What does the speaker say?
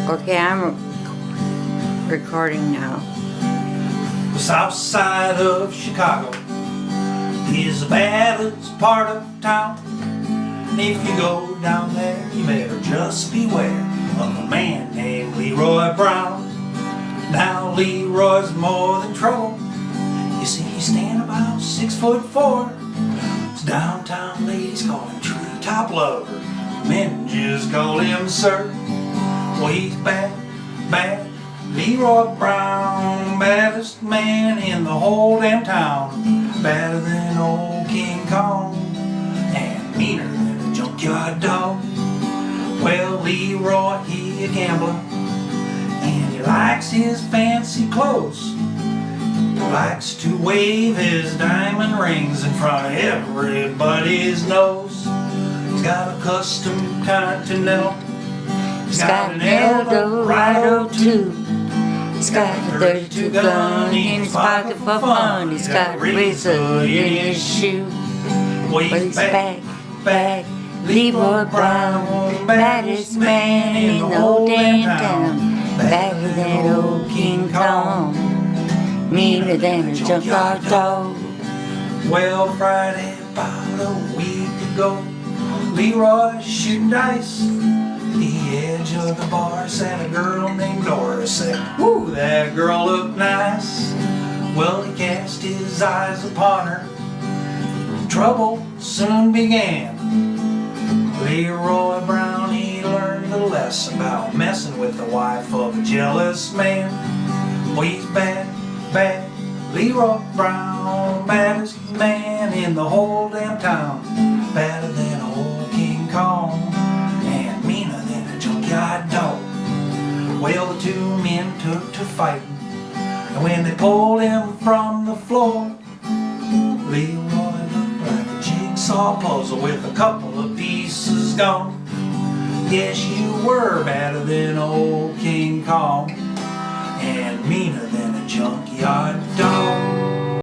Okay, I'm recording now. The south side of Chicago is the baddest part of town. And if you go down there, you better just beware of a man named Leroy Brown. Now Leroy's more than trouble. You see, he's standing about 6'4". His downtown ladies call him treetop lover. Men just call him sir. Well, he's bad, bad. Leroy Brown, baddest man in the whole damn town. Badder than old King Kong, and meaner than a junkyard dog. Well, Leroy, he a gambler, and he likes his fancy clothes. He likes to wave his diamond rings in front of everybody's nose. He's got a custom Continental. He's got an Eldorado too. He's got a 32 gun in his pocket for fun. He's got a razor in his shoe. Well, he's back, back. Leroy Brown, baddest man in the whole damn town. Badder than old King Kong, meaner than a junkyard dog. Well, Friday about a week ago, Leroy shooting dice. The edge of the bar sat a girl named Doris. Said, "Woo, that girl looked nice." Well, he cast his eyes upon her. Trouble soon began. Leroy Brown, he learned a lesson about messing with the wife of a jealous man. Well, he's bad, bad. Leroy Brown, baddest man in the whole damn town. Badder than old King Kong, and meaner than a junkyard dog. Well, the two men took to fighting, and when they pulled him from the floor, Leroy looked like a jigsaw puzzle with a couple of pieces gone. Yes, you were badder than old King Kong, and meaner than a junkyard dog.